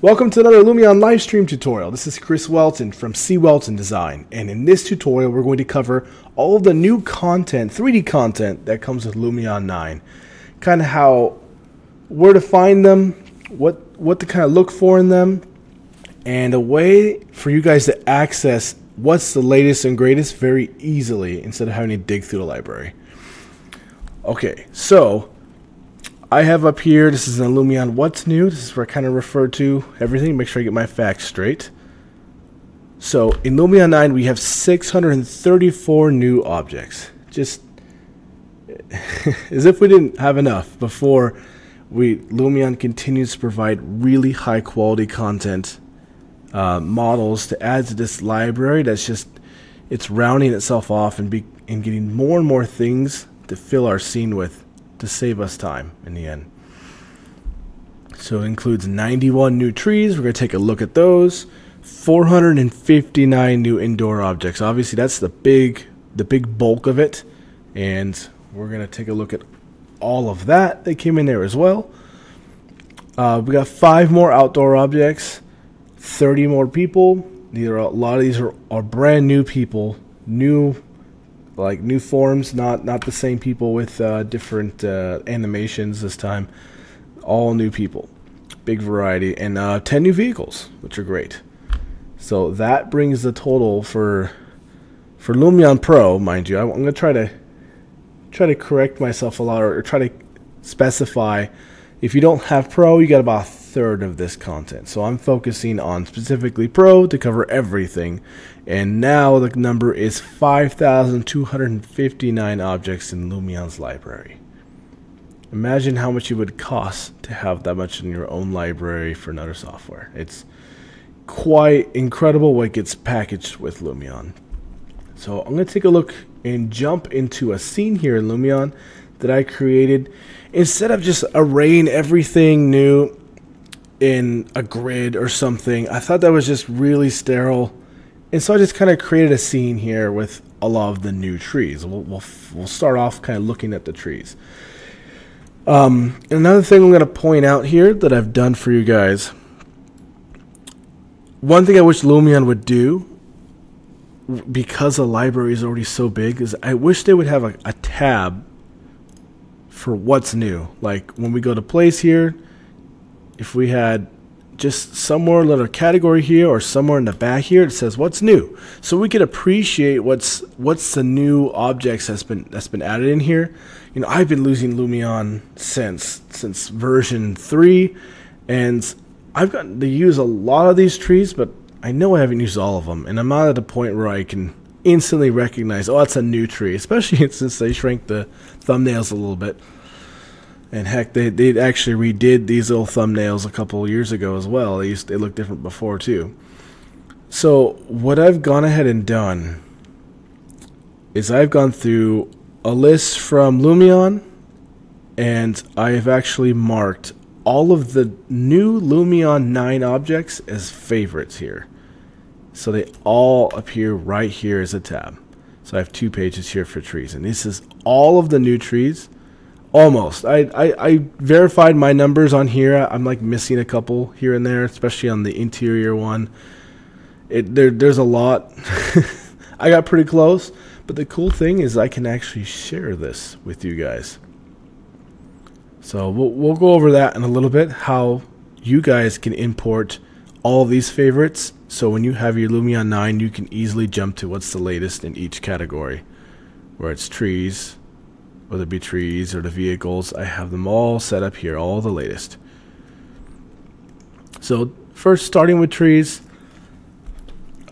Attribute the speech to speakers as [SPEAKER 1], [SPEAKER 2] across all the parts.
[SPEAKER 1] Welcome to another Lumion live stream tutorial. This is CWelton from CWelton Design, and in this tutorial we're going to cover all of the new content, 3D content that comes with Lumion 9. Kind of where to find them, what to kind of look for in them, and a way for you guys to access what's the latest and greatest very easily instead of having to dig through the library. Okay, so I have up here, this is in Lumion What's New. This is where I kind of refer to everything, make sure I get my facts straight. So in Lumion 9 we have 634 new objects. Just as if we didn't have enough before, Lumion continues to provide really high quality content, models to add to this library that's just, it's rounding itself off and getting more and more things to fill our scene with, to save us time in the end. So it includes 91 new trees. We're going to take a look at those. 459 new indoor objects. Obviously that's the big bulk of it, and we're going to take a look at all of that. They came in there as well. We got 5 more outdoor objects, 30 more people. A lot of these are brand new people, new forms, not the same people with different animations this time. All new people, big variety, and 10 new vehicles, which are great. So that brings the total for Lumion Pro, mind you. I'm gonna try to correct myself a lot, or try to specify. If you don't have Pro, you got about a third of this content. So I'm focusing on specifically Pro to cover everything. And now the number is 5,259 objects in Lumion's library. Imagine how much it would cost to have that much in your own library for another software. It's quite incredible what gets packaged with Lumion. So I'm going to take a look and jump into a scene here in Lumion that I created. Instead of just arraying everything new in a grid or something, I thought that was just really sterile. And so I just kind of created a scene here with a lot of the new trees. We'll start off kind of looking at the trees. Another thing I'm going to point out here that I've done for you guys. One thing I wish Lumion would do, because the library is already so big, is I wish they would have a tab for what's new. Like when we go to place here, if we had just somewhere, a little category here or somewhere in the back here, it says what's new, so we could appreciate what's the new objects that's been added in here. You know, I've been using Lumion since version 3, and I've gotten to use a lot of these trees, but I know I haven't used all of them, and I'm not at the point where I can instantly recognize, oh, that's a new tree, especially since they shrank the thumbnails a little bit. And heck, they actually redid these little thumbnails a couple years ago as well. They looked different before too. So what I've gone ahead and done is I've gone through a list from Lumion, and I have actually marked all of the new Lumion 9 objects as favorites here. So they all appear right here as a tab. So I have 2 pages here for trees, and this is all of the new trees. Almost. I verified my numbers on here. I'm like missing a couple here and there, especially on the interior one. There's a lot. I got pretty close, but the cool thing is I can actually share this with you guys. So we'll go over that in a little bit, how you guys can import all of these favorites. So when you have your Lumion 9, you can easily jump to what's the latest in each category, where it's trees, whether it be trees or the vehicles. I have them all set up here, all the latest. So first, starting with trees,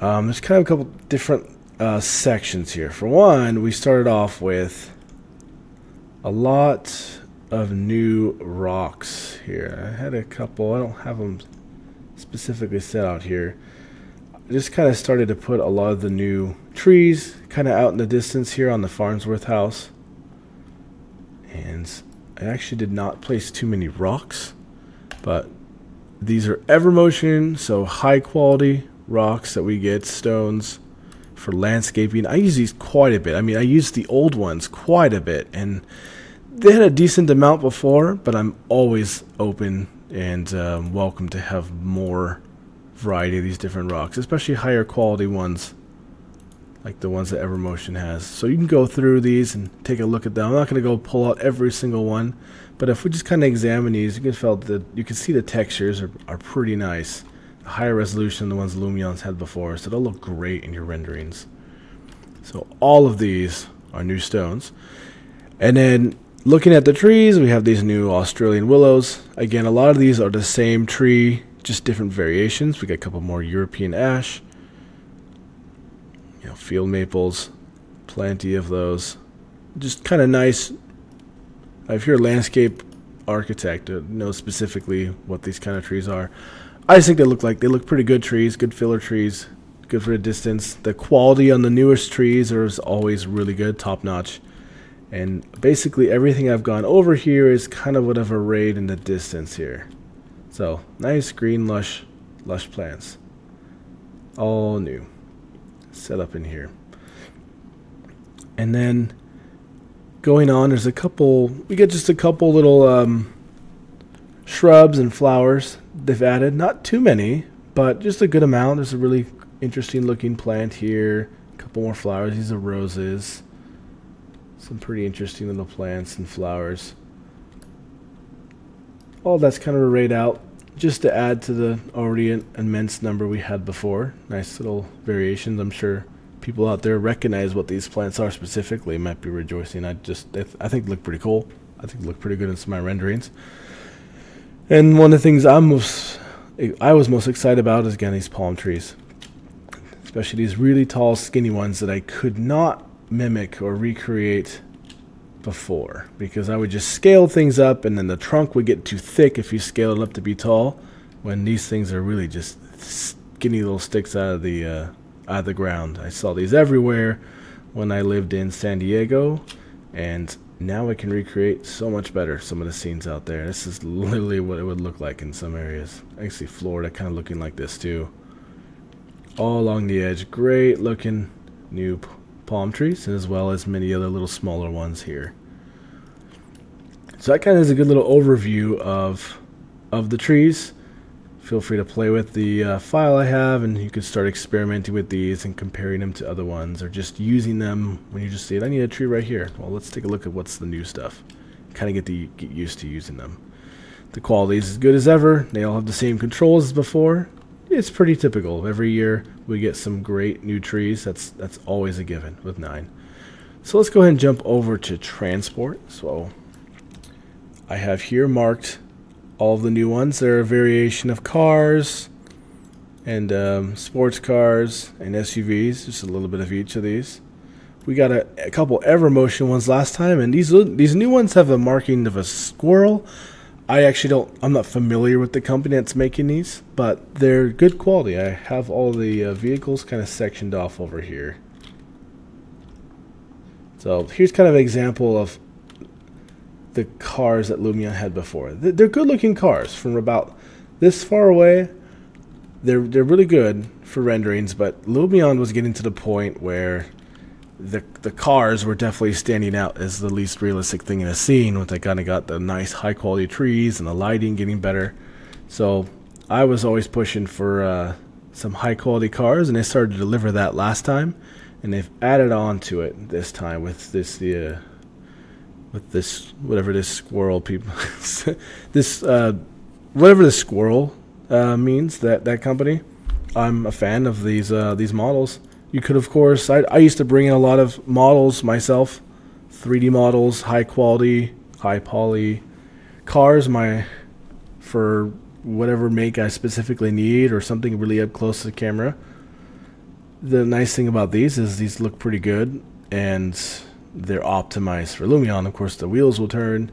[SPEAKER 1] there's kind of a couple different sections here. For one, we started off with a lot of new rocks here. I had a couple, I don't have them specifically set out here. I just kind of started to put a lot of the new trees kind of out in the distance here on the Farnsworth house. And I actually did not place too many rocks, but these are Evermotion, so high quality rocks that we get, stones for landscaping. I use these quite a bit. I mean, I use the old ones quite a bit, and they had a decent amount before, but I'm always open and welcome to have more variety of these different rocks, especially higher quality ones like the ones that Evermotion has. So you can go through these and take a look at them. I'm not going to go pull out every single one, but if we just kind of examine these, you can see the textures are pretty nice. A higher resolution than the ones Lumion's had before, so they'll look great in your renderings. So all of these are new stones. And then looking at the trees, we have these new Australian willows. Again, a lot of these are the same tree, just different variations. We got a couple more European ash, field maples, plenty of those. Just kind of nice. If you're a landscape architect, know specifically what these kind of trees are. I just think they look pretty good trees, good filler trees, good for the distance. The quality on the newest trees is always really good, top notch. And basically everything I've gone over here is kind of what I've arrayed in the distance here. So nice green lush plants, all new, set up in here. And then going on, there's we get just a couple little shrubs and flowers they've added. Not too many, but just a good amount. There's a really interesting looking plant here. A couple more flowers. These are roses. Some pretty interesting little plants and flowers. All that's kind of arrayed out just to add to the already immense number we had before. Nice little variations. I'm sure people out there recognize what these plants are specifically, might be rejoicing. I think they look pretty cool. I think they look pretty good in some of my renderings. And one of the things I was most excited about is, again, these palm trees. Especially these really tall, skinny ones that I could not mimic or recreate before, because I would just scale things up and then the trunk would get too thick if you scale it up to be tall, when these things are really just skinny little sticks out of the ground. I saw these everywhere when I lived in San Diego, and now I can recreate so much better some of the scenes out there. This is literally what it would look like in some areas. I can see Florida kind of looking like this too, all along the edge. Great looking new palm trees, as well as many other little smaller ones here. So that kind of is a good little overview of the trees. Feel free to play with the file I have, and you can start experimenting with these and comparing them to other ones, or just using them when you just see it. I need a tree right here. Well, let's take a look at what's the new stuff. Kind of get used to using them. The quality is as good as ever. They all have the same controls as before. It's pretty typical. Every year we get some great new trees. That's always a given with 9. So let's go ahead and jump over to transport. So I have here marked all of the new ones. They're a variation of cars and sports cars and SUVs. Just a little bit of each of these. We got a couple Evermotion ones last time, and these new ones have a marking of a squirrel. I'm not familiar with the company that's making these, but they're good quality. I have all the vehicles kind of sectioned off over here. So here's kind of an example of the cars that Lumion had before. They're good looking cars from about this far away. They're really good for renderings, but Lumion was getting to the point where the cars were definitely standing out as the least realistic thing in a scene, with they kind of got the nice high quality trees and the lighting getting better. So I was always pushing for some high quality cars, and they started to deliver that last time, and they've added on to it this time with this whatever this squirrel people this whatever the squirrel means, that company. I'm a fan of these models. You could, of course, I used to bring in a lot of models myself, 3D models, high quality, high poly cars, for whatever make I specifically need, or something really up close to the camera. The nice thing about these is these look pretty good, and they're optimized for Lumion. Of course, the wheels will turn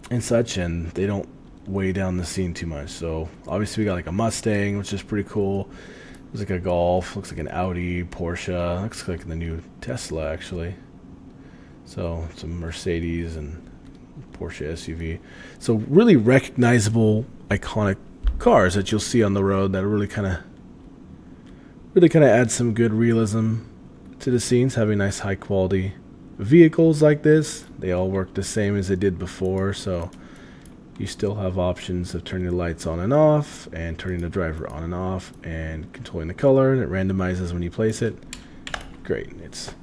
[SPEAKER 1] and such, and they don't weigh down the scene too much. So obviously we got like a Mustang, which is pretty cool. Looks like a Golf, looks like an Audi, Porsche, looks like the new Tesla actually. So some Mercedes and Porsche SUV. So really recognizable, iconic cars that you'll see on the road that really kind of add some good realism to the scenes. Having nice high quality vehicles like this, they all work the same as they did before, so you still have options of turning the lights on and off, and turning the driver on and off, and controlling the color, and it randomizes when you place it. Great. It's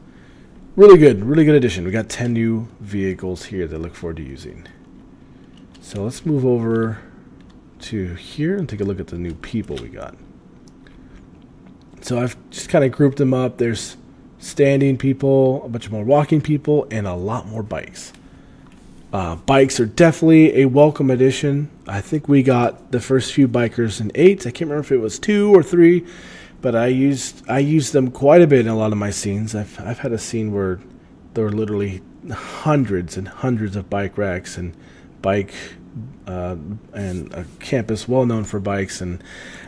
[SPEAKER 1] really good addition. We got 10 new vehicles here that I look forward to using. So let's move over to here and take a look at the new people we got. So I've just kind of grouped them up. There's standing people, a bunch more walking people, and a lot more bikes. Bikes are definitely a welcome addition. I think we got the first few bikers in 8. I can't remember if it was 2 or 3, but I used them quite a bit in a lot of my scenes. I've had a scene where there were literally hundreds and hundreds of bike racks and and a campus well known for bikes, and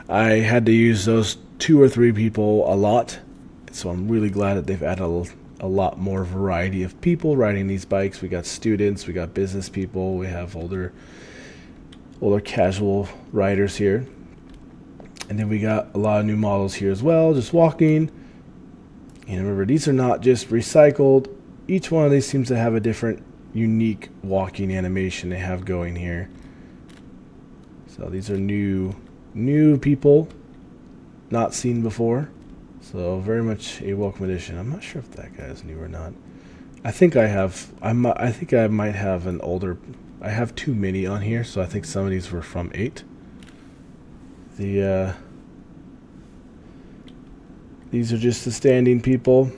[SPEAKER 1] I had to use those 2 or 3 people a lot. So I'm really glad that they've added a lot more variety of people riding these bikes. We got students, we got business people, we have older casual riders here, and then we got a lot of new models here as well, just walking. And remember, these are not just recycled. Each one of these seems to have a different unique walking animation they have going here. So these are new people not seen before, so very much a welcome addition. I'm not sure if that guy is new or not. I think I think I might have an older. I have too many on here, so I think some of these were from 8. These are just the standing people,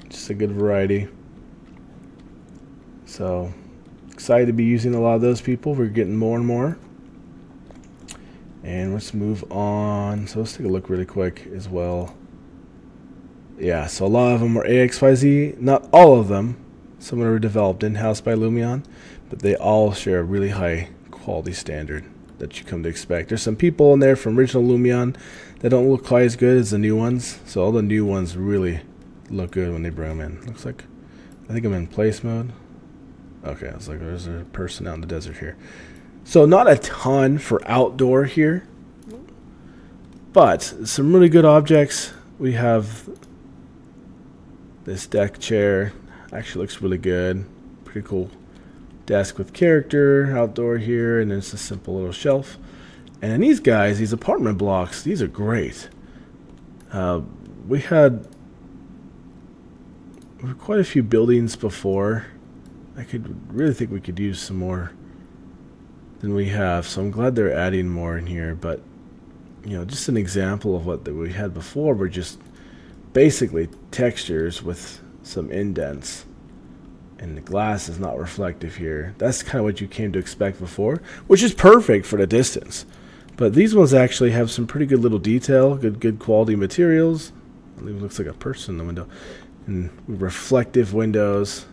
[SPEAKER 1] just a good variety. So excited to be using a lot of those people. We're getting more and more. And let's move on. So let's take a look really quick as well. Yeah, so a lot of them are AXYZ. Not all of them. Some were developed in-house by Lumion, but they all share a really high quality standard that you come to expect. There's some people in there from original Lumion that don't look quite as good as the new ones. So all the new ones really look good when they bring them in. Looks like, I think I'm in place mode. Okay, I was like, there's a person out in the desert here. So not a ton for outdoor here, but some really good objects. We have this deck chair. Actually looks really good. Pretty cool desk with character outdoor here, and then it's a simple little shelf. And then these guys, these apartment blocks, these are great. We had quite a few buildings before. I could really think we could use some more than we have, so I'm glad they're adding more in here. But you know, just an example of what we had before were just basically textures with some indents, and the glass is not reflective here. That's kind of what you came to expect before, which is perfect for the distance. But these ones actually have some pretty good little detail, good quality materials. It even looks like a person in the window, and reflective windows,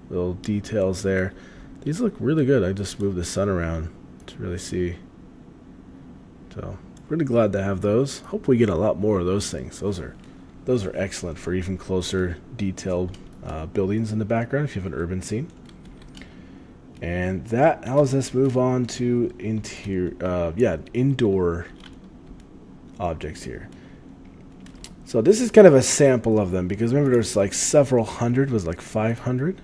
[SPEAKER 1] little details there. These look really good. I just moved the sun around to really see. So really glad to have those. Hope we get a lot more of those things. Those are excellent for even closer detailed buildings in the background if you have an urban scene. And that allows us move on to indoor objects here. So this is kind of a sample of them, because remember there's like several hundred, was like 500.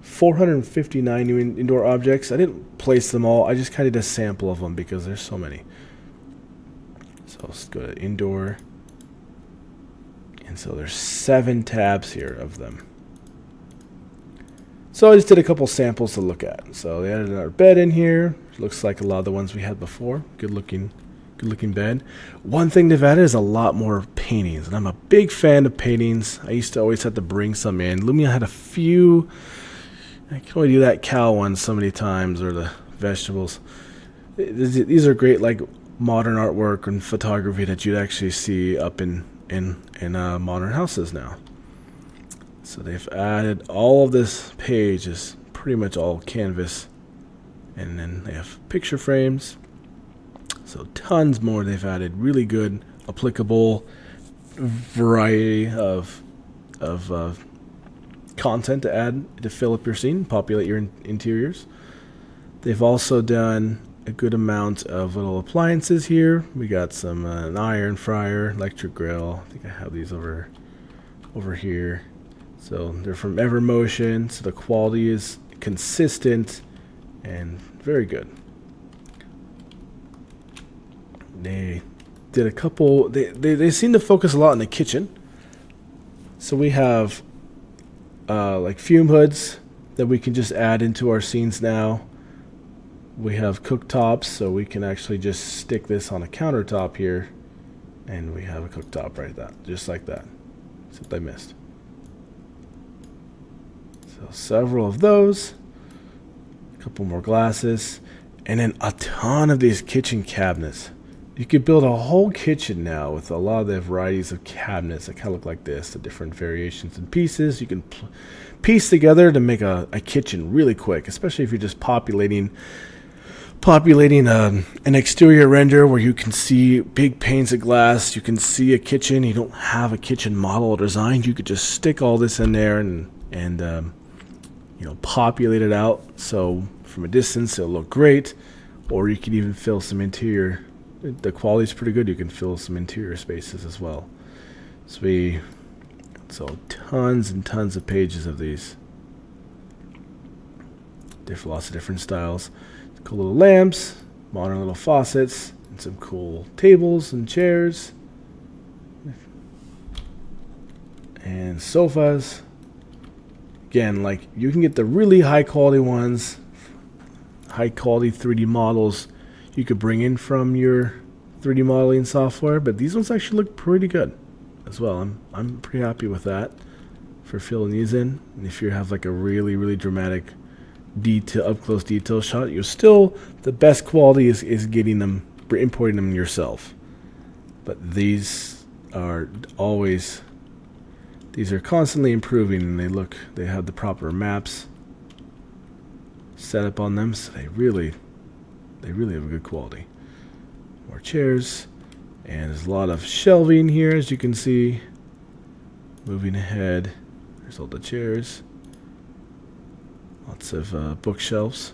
[SPEAKER 1] 459 new indoor objects. I didn't place them all. I just kind of did a sample of them because there's so many. So let's go to indoor. And so there's 7 tabs here of them. So I just did a couple samples to look at. So they added another bed in here. Looks like a lot of the ones we had before. Good looking bed. One thing they've added is a lot more paintings, and I'm a big fan of paintings. I used to always have to bring some in. Lumion had a few. I can only do that cow one so many times, or the vegetables. These are great, like modern artwork and photography that you'd actually see up in modern houses now. So they've added all of this page is pretty much all canvas, and then they have picture frames. So tons more they've added. Really good, applicable variety of content to add to fill up your scene, populate your interiors. They've also done a good amount of little appliances here. We got some an iron fryer, electric grill. I think I have these over here. So they're from Evermotion, so the quality is consistent and very good. They did a couple, they seem to focus a lot in the kitchen. So we have like fume hoods that we can just add into our scenes now. We have cooktops, so we can actually just stick this on a countertop here, and we have a cooktop right there, just like that, except I missed. So several of those, a couple more glasses, and then a ton of these kitchen cabinets. You could build a whole kitchen now with a lot of the varieties of cabinets that kind of look like this, the different variations and pieces you can piece together to make a kitchen really quick, especially if you're just populating an exterior render where you can see big panes of glass, you can see a kitchen, you don't have a kitchen model or design, you could just stick all this in there and you know, populate it out, so from a distance it'll look great. Or you can even fill some interior, the quality is pretty good, you can fill some interior spaces as well. So tons and tons of pages of these, lots of different styles. Cool little lamps, modern little faucets, and some cool tables and chairs, and sofas. Again, like, you can get the really high quality ones, high quality 3D models you could bring in from your 3D modeling software, but these ones actually look pretty good as well. I'm pretty happy with that for filling these in. And if you have like a really dramatic up close detail shot, you're still, the best quality is getting them, importing them yourself. But these are constantly improving, and they have the proper maps set up on them, so they really have a good quality. More chairs, and there's a lot of shelving here, as you can see. Moving ahead, there's all the chairs. Lots of bookshelves,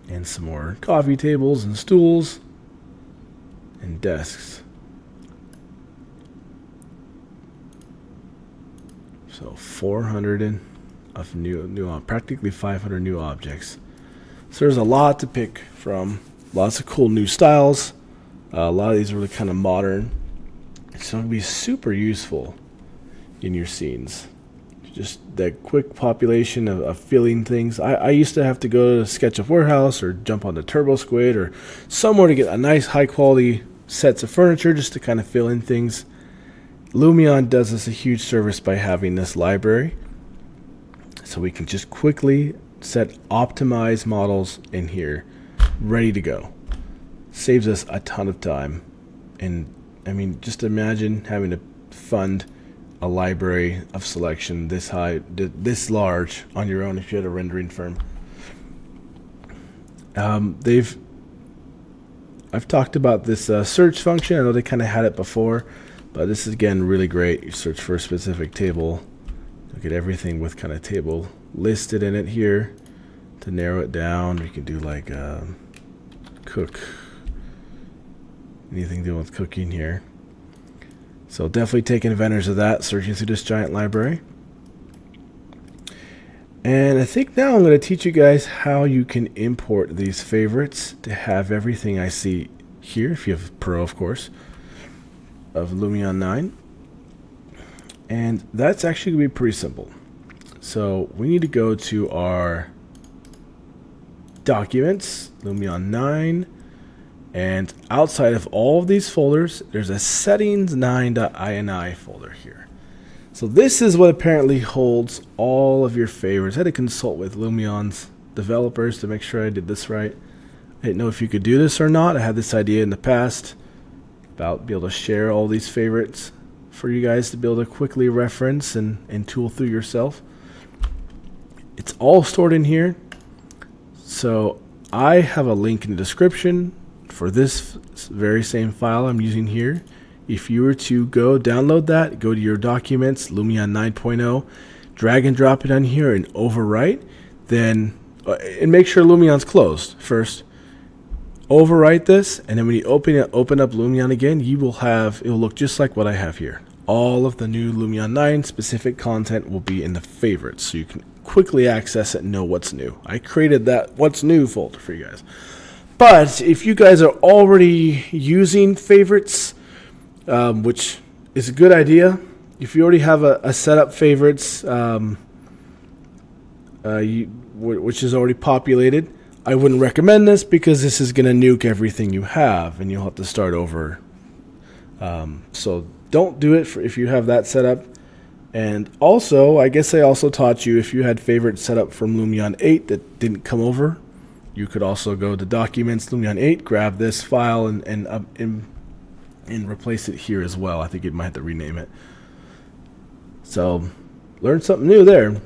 [SPEAKER 1] and some more coffee tables and stools and desks. So 400 of new, practically 500 new objects. So there's a lot to pick from. Lots of cool new styles. A lot of these are really kind of modern. It's going to be super useful in your scenes. Just that quick population of filling things. I used to have to go to SketchUp Warehouse or jump on the Turbo Squid or somewhere to get a nice high quality sets of furniture just to kind of fill in things. Lumion does us a huge service by having this library, so we can just quickly set optimized models in here, ready to go. Saves us a ton of time. And I mean, just imagine having to fund a library of selection this high, this large on your own if you had a rendering firm. I've talked about this search function. I know they kind of had it before, but this is again really great. You search for a specific table, look at everything with kind of table listed in it here. To narrow it down, you can do like cook, anything to do with cooking here. So definitely taking advantage of that, searching through this giant library. And I think now I'm going to teach you guys how you can import these favorites to have everything I see here, if you have Pro, of course, of Lumion 9. And that's actually going to be pretty simple. So we need to go to our Documents, Lumion 9. And outside of all of these folders, there's a settings9.ini folder here. So this is what apparently holds all of your favorites. I had to consult with Lumion's developers to make sure I did this right. I didn't know if you could do this or not. I had this idea in the past about being able to share all these favorites for you guys to be able to quickly reference and tool through yourself. It's all stored in here. So I have a link in the description for this very same file I'm using here. If you were to go download that, go to your documents, Lumion 9.0, drag and drop it on here and overwrite, then and make sure Lumion's closed first. Overwrite this, and then when you open up Lumion again, you will have, it will look just like what I have here. all of the new Lumion 9 specific content will be in the favorites, so you can quickly access it and know what's new. I created that what's new folder for you guys. But if you guys are already using favorites, which is a good idea, if you already have a setup favorites, which is already populated, I wouldn't recommend this because this is going to nuke everything you have and you'll have to start over. So don't do it if you have that set up. And also, I guess I also taught you if you had favorites set up from Lumion 8 that didn't come over, you could also go to Documents, Lumion 8, grab this file and replace it here as well. I think you might have to rename it. So learn something new there.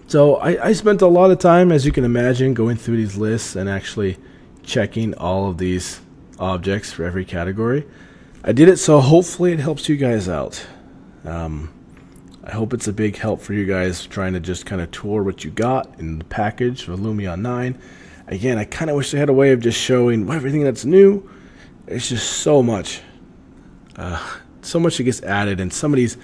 [SPEAKER 1] So I spent a lot of time, as you can imagine, going through these lists and actually checking all of these objects for every category. I did it so hopefully it helps you guys out. I hope it's a big help for you guys trying to just kind of tour what you got in the package for Lumion 9. Again, I kind of wish they had a way of just showing everything that's new. It's just so much. So much that gets added, and some of these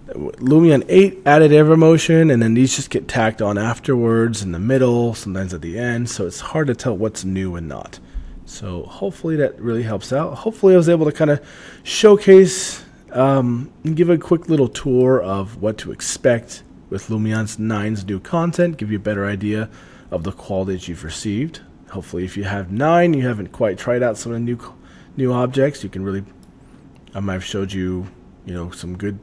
[SPEAKER 1] Lumion 8 added EverMotion, and then these just get tacked on afterwards in the middle, sometimes at the end, so it's hard to tell what's new and not. So hopefully that really helps out. Hopefully I was able to kind of showcase and give a quick little tour of what to expect with Lumion's 9's new content, give you a better idea of the qualities you've received. Hopefully if you have 9, you haven't quite tried out some of the new objects, you can really, I might have showed you, some good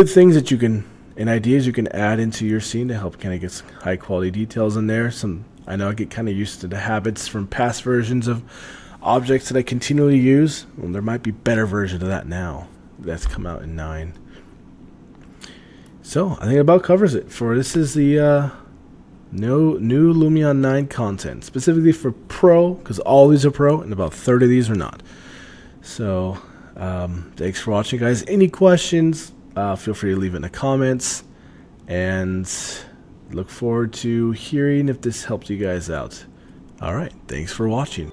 [SPEAKER 1] things that you can, and ideas you can add into your scene to help kind of get some high quality details in there. I know I get kind of used to the habits from past versions of objects that I continually use. Well, there might be better versions of that now that's come out in 9. So I think it about covers it for this is the new Lumion 9 content, specifically for Pro, because all these are Pro and about 30 of these are not. So thanks for watching, guys. Any questions, feel free to leave it in the comments, and look forward to hearing if this helped you guys out. Alright, thanks for watching.